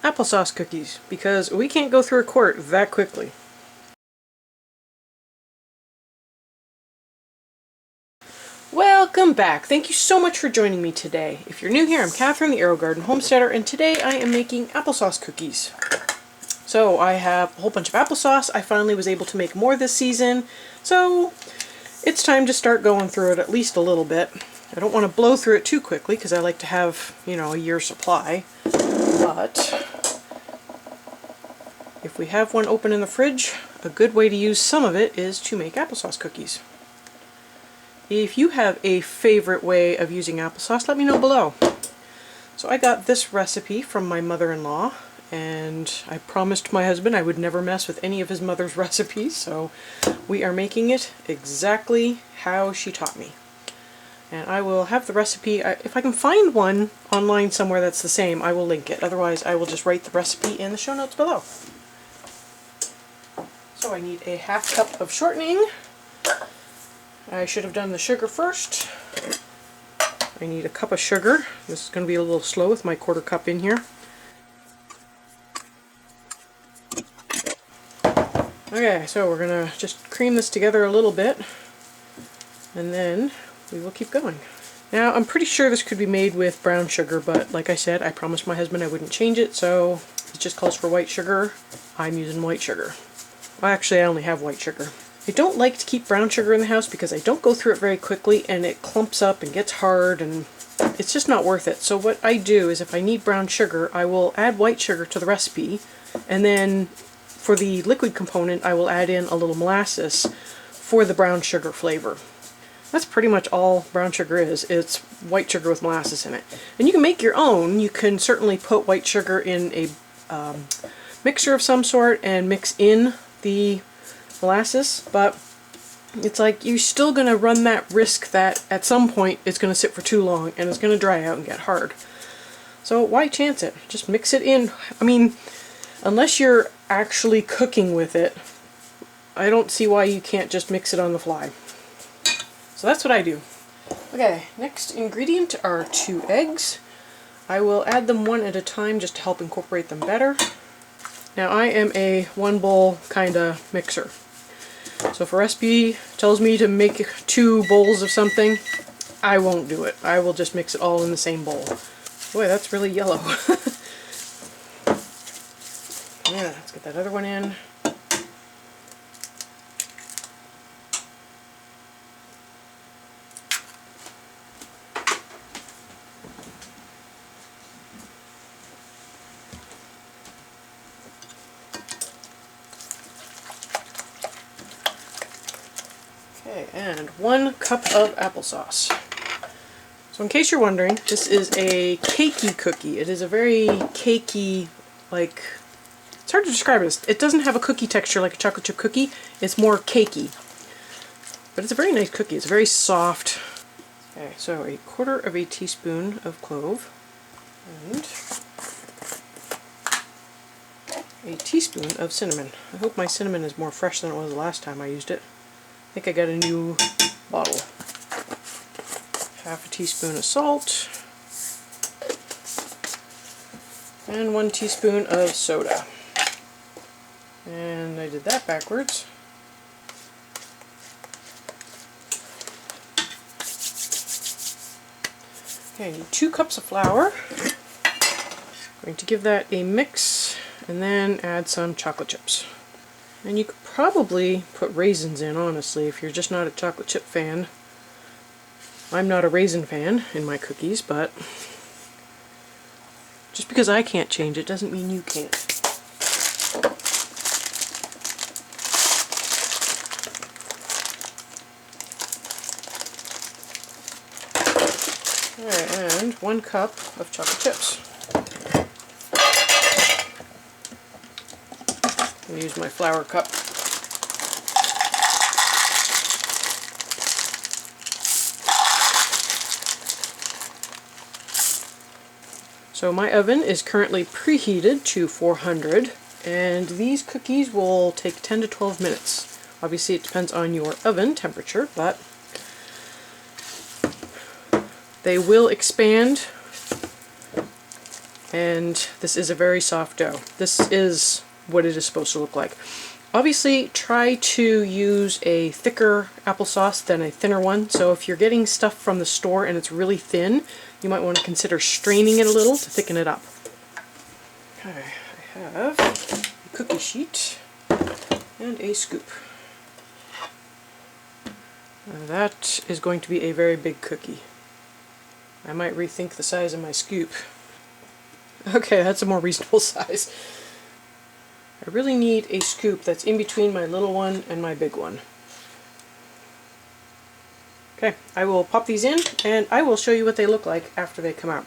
applesauce cookies because we can't go through a quart that quickly. Welcome back. Thank you so much for joining me today. If you're new here, I'm Kathryn, the Aerogarden Homesteader, and today I am making applesauce cookies. So I have a whole bunch of applesauce. I finally was able to make more this season, so it's time to start going through it at least a little bit. I don't want to blow through it too quickly because I like to have, a year's supply. But if we have one open in the fridge, a good way to use some of it is to make applesauce cookies. If you have a favorite way of using applesauce, let me know below. So I got this recipe from my mother-in-law, and I promised my husband I would never mess with any of his mother's recipes, so we are making it exactly how she taught me. And I will have the recipe, if I can find one online somewhere that's the same, I will link it. Otherwise, I will just write the recipe in the show notes below. So I need a ½ cup of shortening. I should have done the sugar first. I need a cup of sugar. This is going to be a little slow with my ¼ cup in here. Okay, so we're going to just cream this together a little bit, and then we will keep going. Now, I'm pretty sure this could be made with brown sugar, but like I said, I promised my husband I wouldn't change it, so it just calls for white sugar. I'm using white sugar. Well, actually, I only have white sugar. I don't like to keep brown sugar in the house because I don't go through it very quickly and it clumps up and gets hard and it's just not worth it. So what I do is if I need brown sugar, I will add white sugar to the recipe, and then for the liquid component, I will add in a little molasses for the brown sugar flavor. That's pretty much all brown sugar is. It's white sugar with molasses in it. And you can make your own. You can certainly put white sugar in a mixture of some sort and mix in the molasses, but it's like you're still going to run that risk that at some point it's going to sit for too long and it's going to dry out and get hard. So why chance it? Just mix it in. I mean, unless you're actually cooking with it, I don't see why you can't just mix it on the fly. So that's what I do. Okay, next ingredient are 2 eggs. I will add them one at a time just to help incorporate them better. Now I am a 1 bowl kind of mixer. So if a recipe tells me to make 2 bowls of something, I won't do it. I will just mix it all in the same bowl. Boy, that's really yellow. Yeah, let's get that other one in. Okay, and 1 cup of applesauce. So in case you're wondering, this is a cakey cookie. It is a very cakey, it's hard to describe it. It doesn't have a cookie texture like a chocolate chip cookie. It's more cakey. But it's a very nice cookie. It's very soft. Okay, so 1/4 teaspoon of clove and a teaspoon of cinnamon. I hope my cinnamon is more fresh than it was the last time I used it. I think I got a new bottle. ½ teaspoon of salt and 1 teaspoon of soda. And I did that backwards. Okay, I need 2 cups of flour. I'm going to give that a mix and then add some chocolate chips. And you could probably put raisins in, honestly, if you're just not a chocolate chip fan. I'm not a raisin fan in my cookies, but just because I can't change it doesn't mean you can't. Alright, and 1 cup of chocolate chips. I'm going to use my flour cup. So my oven is currently preheated to 400, and these cookies will take 10 to 12 minutes. Obviously it depends on your oven temperature, but they will expand And this is a very soft dough. This is what it is supposed to look like. Obviously, try to use a thicker applesauce than a thinner one. So if you're getting stuff from the store and it's really thin, you might want to consider straining it a little to thicken it up. Okay, I have a cookie sheet and a scoop. Now that is going to be a very big cookie. I might rethink the size of my scoop. Okay, that's a more reasonable size. I really need a scoop that's in between my little one and my big one. Okay, I will pop these in and I will show you what they look like after they come out.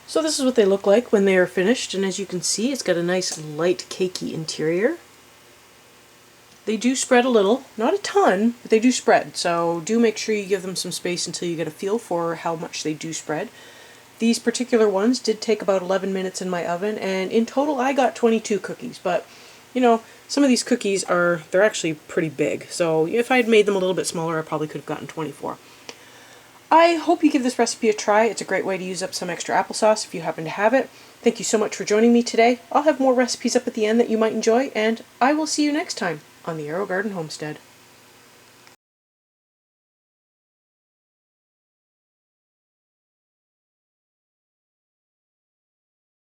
So this is what they look like when they are finished, and as you can see, it's got a nice light cakey interior. They do spread a little, not a ton, but they do spread, so do make sure you give them some space until you get a feel for how much they do spread. These particular ones did take about 11 minutes in my oven, and in total I got 22 cookies, but you know, some of these cookies they're actually pretty big, so if I had made them a little bit smaller I probably could have gotten 24. I hope you give this recipe a try. It's a great way to use up some extra applesauce if you happen to have it. Thank you so much for joining me today. I'll have more recipes up at the end that you might enjoy, and I will see you next time on the Aerogarden Homestead.